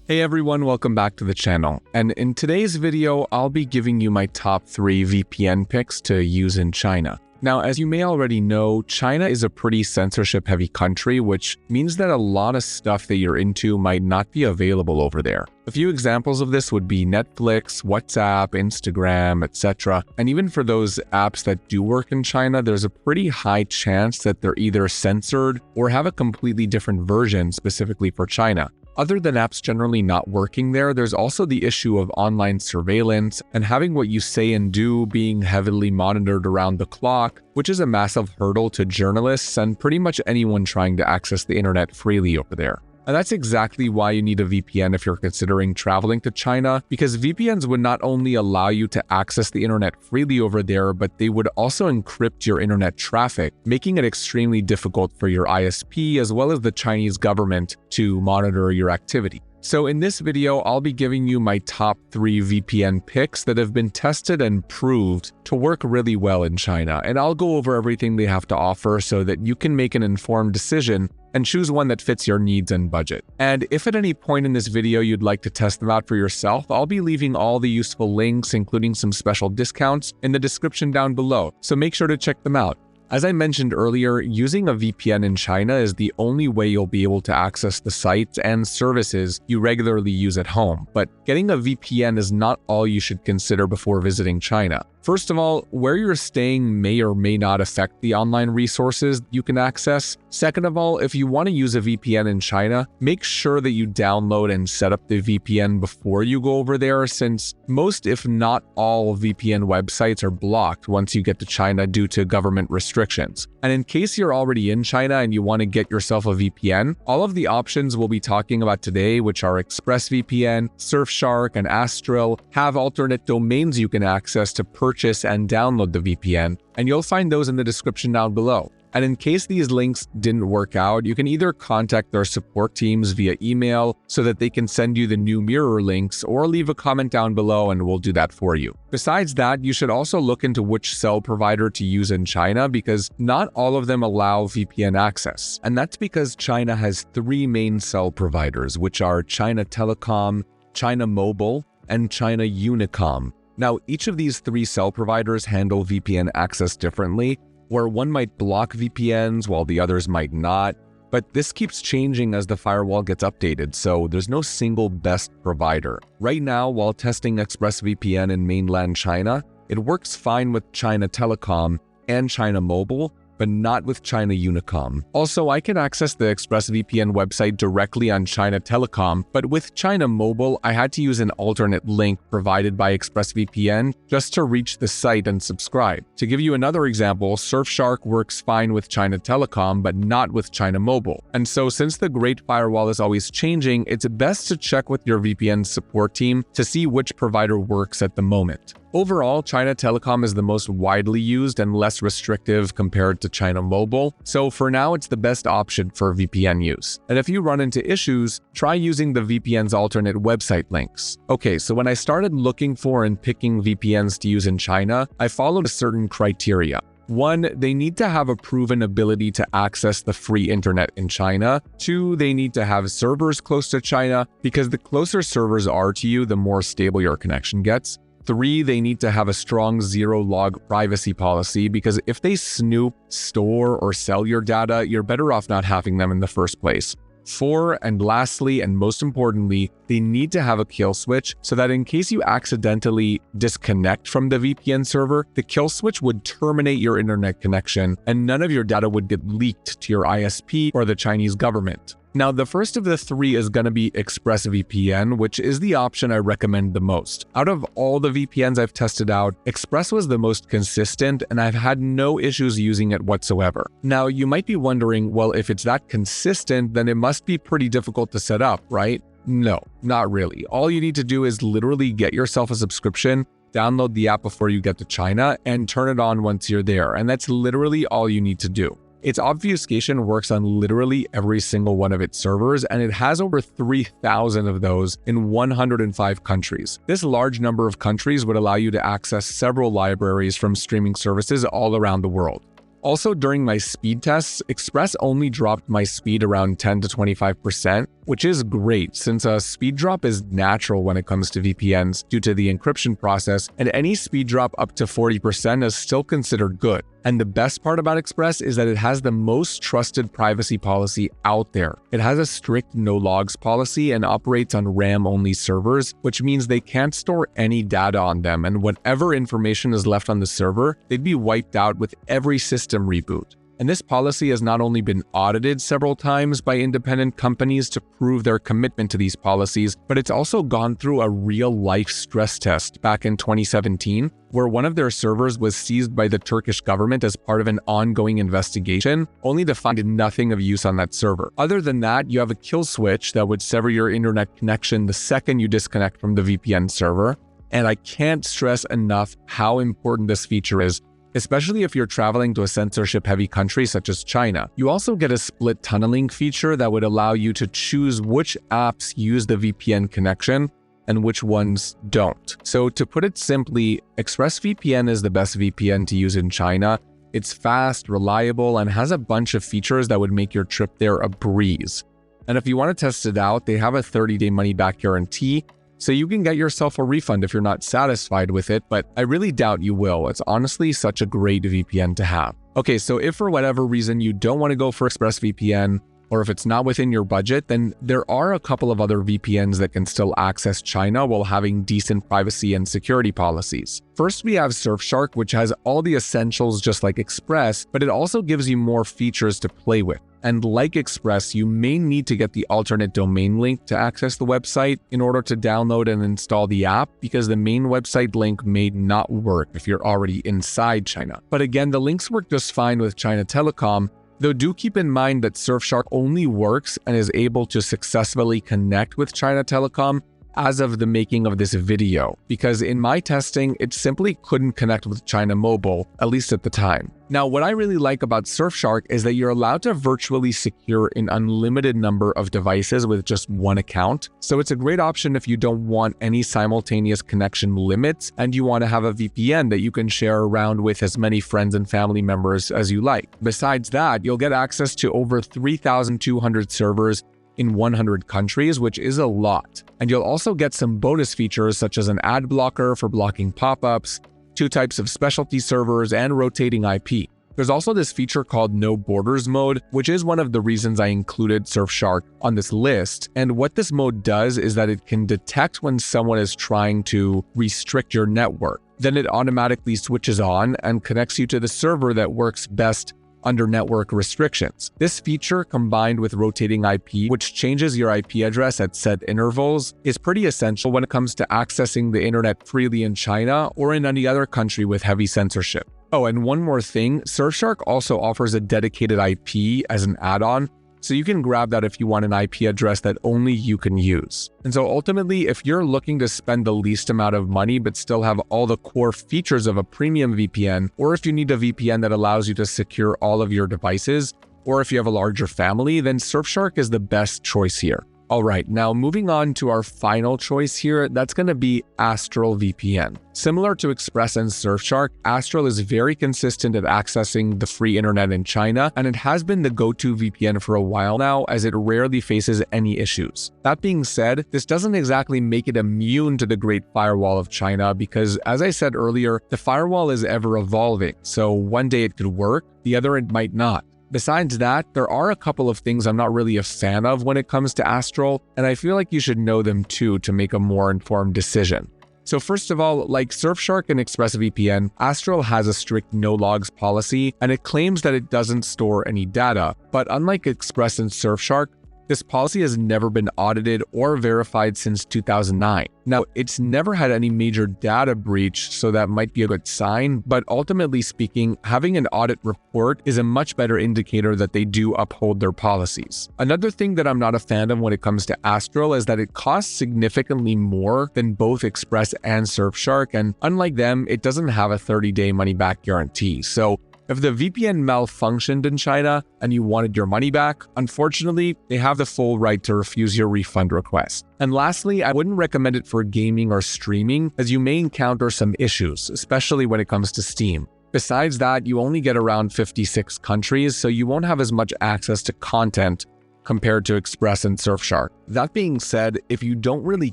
Hey everyone, welcome back to the channel. And in today's video, I'll be giving you my top 3 VPN picks to use in China. Now, as you may already know, China is a pretty censorship-heavy country, which means that a lot of stuff that you're into might not be available over there. A few examples of this would be Netflix, WhatsApp, Instagram, etc. And even for those apps that do work in China, there's a pretty high chance that they're either censored or have a completely different version specifically for China. Other than apps generally not working there, there's also the issue of online surveillance and having what you say and do being heavily monitored around the clock, which is a massive hurdle to journalists and pretty much anyone trying to access the internet freely over there. And that's exactly why you need a VPN if you're considering traveling to China, because VPNs would not only allow you to access the internet freely over there, but they would also encrypt your internet traffic, making it extremely difficult for your ISP as well as the Chinese government to monitor your activity. So in this video, I'll be giving you my top 3 VPN picks that have been tested and proved to work really well in China, and I'll go over everything they have to offer so that you can make an informed decision and choose one that fits your needs and budget. And if at any point in this video you'd like to test them out for yourself, I'll be leaving all the useful links, including some special discounts, in the description down below, so make sure to check them out. As I mentioned earlier, using a VPN in China is the only way you'll be able to access the sites and services you regularly use at home. But getting a VPN is not all you should consider before visiting China. First of all, where you're staying may or may not affect the online resources you can access. Second of all, if you want to use a VPN in China, make sure that you download and set up the VPN before you go over there, since most, if not all, VPN websites are blocked once you get to China due to government restrictions. And in case you're already in China and you want to get yourself a VPN, all of the options we'll be talking about today, which are ExpressVPN, Surfshark, and Astral, have alternate domains you can access to purchase and download the VPN, and you'll find those in the description down below. And in case these links didn't work out, you can either contact their support teams via email so that they can send you the new mirror links, or leave a comment down below and we'll do that for you. Besides that, you should also look into which cell provider to use in China, because not all of them allow VPN access. And that's because China has 3 main cell providers, which are China Telecom, China Mobile, and China Unicom. Now, each of these 3 cell providers handle VPN access differently, where one might block VPNs while the others might not, but this keeps changing as the firewall gets updated, so there's no single best provider. Right now, while testing ExpressVPN in mainland China, it works fine with China Telecom and China Mobile, but not with China Unicom. Also, I can access the ExpressVPN website directly on China Telecom, but with China Mobile, I had to use an alternate link provided by ExpressVPN just to reach the site and subscribe. To give you another example, Surfshark works fine with China Telecom, but not with China Mobile. And so, since the Great Firewall is always changing, it's best to check with your VPN support team to see which provider works at the moment. Overall, China Telecom is the most widely used and less restrictive compared to China Mobile, so for now it's the best option for VPN use. And if you run into issues, try using the VPN's alternate website links. Okay, so when I started looking for and picking VPNs to use in China, I followed a certain criteria. 1, they need to have a proven ability to access the free internet in China. 2, they need to have servers close to China, because the closer servers are to you, the more stable your connection gets. 3, they need to have a strong zero-log privacy policy, because if they snoop, store, or sell your data, you're better off not having them in the first place. 4, and lastly, and most importantly, they need to have a kill switch so that in case you accidentally disconnect from the VPN server, the kill switch would terminate your internet connection and none of your data would get leaked to your ISP or the Chinese government. Now, the first of the 3 is going to be ExpressVPN, which is the option I recommend the most. Out of all the VPNs I've tested out, Express was the most consistent and I've had no issues using it whatsoever. Now, you might be wondering, well, if it's that consistent, then it must be pretty difficult to set up, right? No, not really. All you need to do is literally get yourself a subscription, download the app before you get to China, and turn it on once you're there. And that's literally all you need to do. Its obfuscation works on literally every single one of its servers, and it has over 3,000 of those in 105 countries. This large number of countries would allow you to access several libraries from streaming services all around the world. Also, during my speed tests, Express only dropped my speed around 10 to 25%, which is great since a speed drop is natural when it comes to VPNs due to the encryption process, and any speed drop up to 40% is still considered good. And the best part about Express is that it has the most trusted privacy policy out there. It has a strict no logs policy and operates on RAM-only servers, which means they can't store any data on them, and whatever information is left on the server, they'd be wiped out with every system reboot. And this policy has not only been audited several times by independent companies to prove their commitment to these policies, but it's also gone through a real-life stress test back in 2017, where one of their servers was seized by the Turkish government as part of an ongoing investigation, only to find nothing of use on that server. Other than that, you have a kill switch that would sever your internet connection the second you disconnect from the VPN server. And I can't stress enough how important this feature is, especially if you're traveling to a censorship-heavy country such as China. You also get a split tunneling feature that would allow you to choose which apps use the VPN connection and which ones don't. So to put it simply, ExpressVPN is the best VPN to use in China. It's fast, reliable, and has a bunch of features that would make your trip there a breeze. And if you want to test it out, they have a 30-day money-back guarantee, so you can get yourself a refund if you're not satisfied with it, but I really doubt you will. It's honestly such a great VPN to have. Okay, so if for whatever reason you don't want to go for ExpressVPN, or if it's not within your budget, then there are a couple of other VPNs that can still access China while having decent privacy and security policies. First, we have Surfshark, which has all the essentials just like Express, but it also gives you more features to play with. And like Express, you may need to get the alternate domain link to access the website in order to download and install the app, because the main website link may not work if you're already inside China. But again, the links work just fine with China Telecom, though do keep in mind that Surfshark only works and is able to successfully connect with China Telecom as of the making of this video, because in my testing, it simply couldn't connect with China Mobile, at least at the time. Now, what I really like about Surfshark is that you're allowed to virtually secure an unlimited number of devices with just one account, so it's a great option if you don't want any simultaneous connection limits and you want to have a VPN that you can share around with as many friends and family members as you like. Besides that, you'll get access to over 3,200 servers in 100 countries, which is a lot. And you'll also get some bonus features such as an ad blocker for blocking pop-ups, 2 types of specialty servers, and rotating IP. There's also this feature called No Borders mode, which is one of the reasons I included Surfshark on this list. And what this mode does is that it can detect when someone is trying to restrict your network. Then it automatically switches on and connects you to the server that works best under network restrictions. This feature, combined with rotating IP, which changes your IP address at set intervals, is pretty essential when it comes to accessing the internet freely in China or in any other country with heavy censorship. Oh, and one more thing, Surfshark also offers a dedicated IP as an add-on, so you can grab that if you want an IP address that only you can use. And so ultimately, if you're looking to spend the least amount of money but still have all the core features of a premium VPN, or if you need a VPN that allows you to secure all of your devices, or if you have a larger family, then Surfshark is the best choice here. Alright, now moving on to our final choice here, that's going to be Astral VPN. Similar to Express and Surfshark, Astral is very consistent at accessing the free internet in China, and it has been the go-to VPN for a while now, as it rarely faces any issues. That being said, this doesn't exactly make it immune to the Great Firewall of China, because as I said earlier, the firewall is ever evolving, so one day it could work, the other it might not. Besides that, there are a couple of things I'm not really a fan of when it comes to Astral, and I feel like you should know them too to make a more informed decision. So first of all, like Surfshark and ExpressVPN, Astral has a strict no-logs policy, and it claims that it doesn't store any data. But unlike Express and Surfshark, this policy has never been audited or verified since 2009. Now, it's never had any major data breach, so that might be a good sign, but ultimately speaking, having an audit report is a much better indicator that they do uphold their policies. Another thing that I'm not a fan of when it comes to Astral is that it costs significantly more than both Express and Surfshark, and unlike them, it doesn't have a 30-day money-back guarantee. So if the VPN malfunctioned in China and you wanted your money back, unfortunately, they have the full right to refuse your refund request. And lastly, I wouldn't recommend it for gaming or streaming, as you may encounter some issues, especially when it comes to Steam. Besides that, you only get around 56 countries, so you won't have as much access to content compared to Express and Surfshark. That being said, if you don't really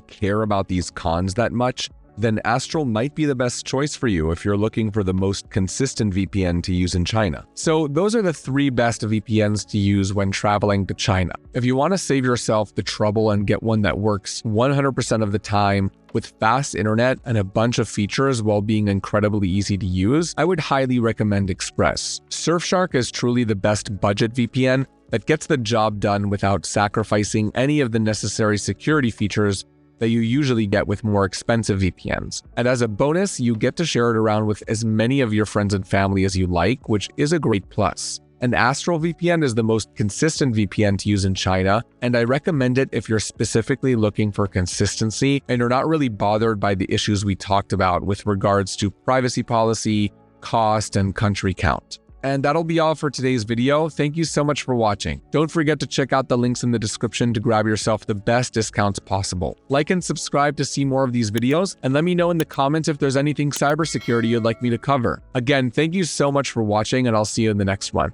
care about these cons that much, then Astral might be the best choice for you if you're looking for the most consistent VPN to use in China. So those are the 3 best VPNs to use when traveling to China. If you want to save yourself the trouble and get one that works 100% of the time with fast internet and a bunch of features while being incredibly easy to use, I would highly recommend Express. Surfshark is truly the best budget VPN that gets the job done without sacrificing any of the necessary security features that you usually get with more expensive VPNs. And as a bonus, you get to share it around with as many of your friends and family as you like, which is a great plus. And Astral VPN is the most consistent VPN to use in China, and I recommend it if you're specifically looking for consistency and you're not really bothered by the issues we talked about with regards to privacy policy, cost, and country count. And that'll be all for today's video. Thank you so much for watching. Don't forget to check out the links in the description to grab yourself the best discounts possible. Like and subscribe to see more of these videos, and let me know in the comments if there's anything cybersecurity you'd like me to cover. Again, thank you so much for watching, and I'll see you in the next one.